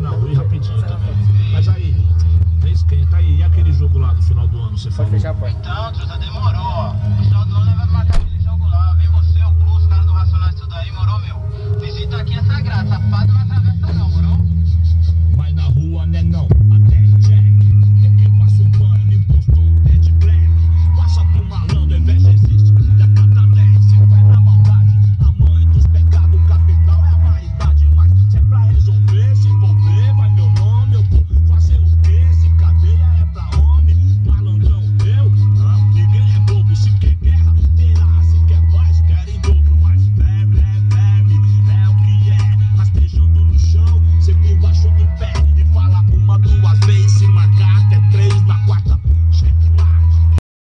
Não, e rapidinho também. Mas aí, esquenta aí. E aquele jogo lá do final do ano, você falou? Pode fechar a porta. Então, truta, demorou, ó. No final do ano vai marcar aquele jogo lá. Vem você, o Cruz, os caras do Racionais, tudo aí, morou, meu? Visita aqui é sagrado, safado não atravessa não, morou? Mas na rua, né, não.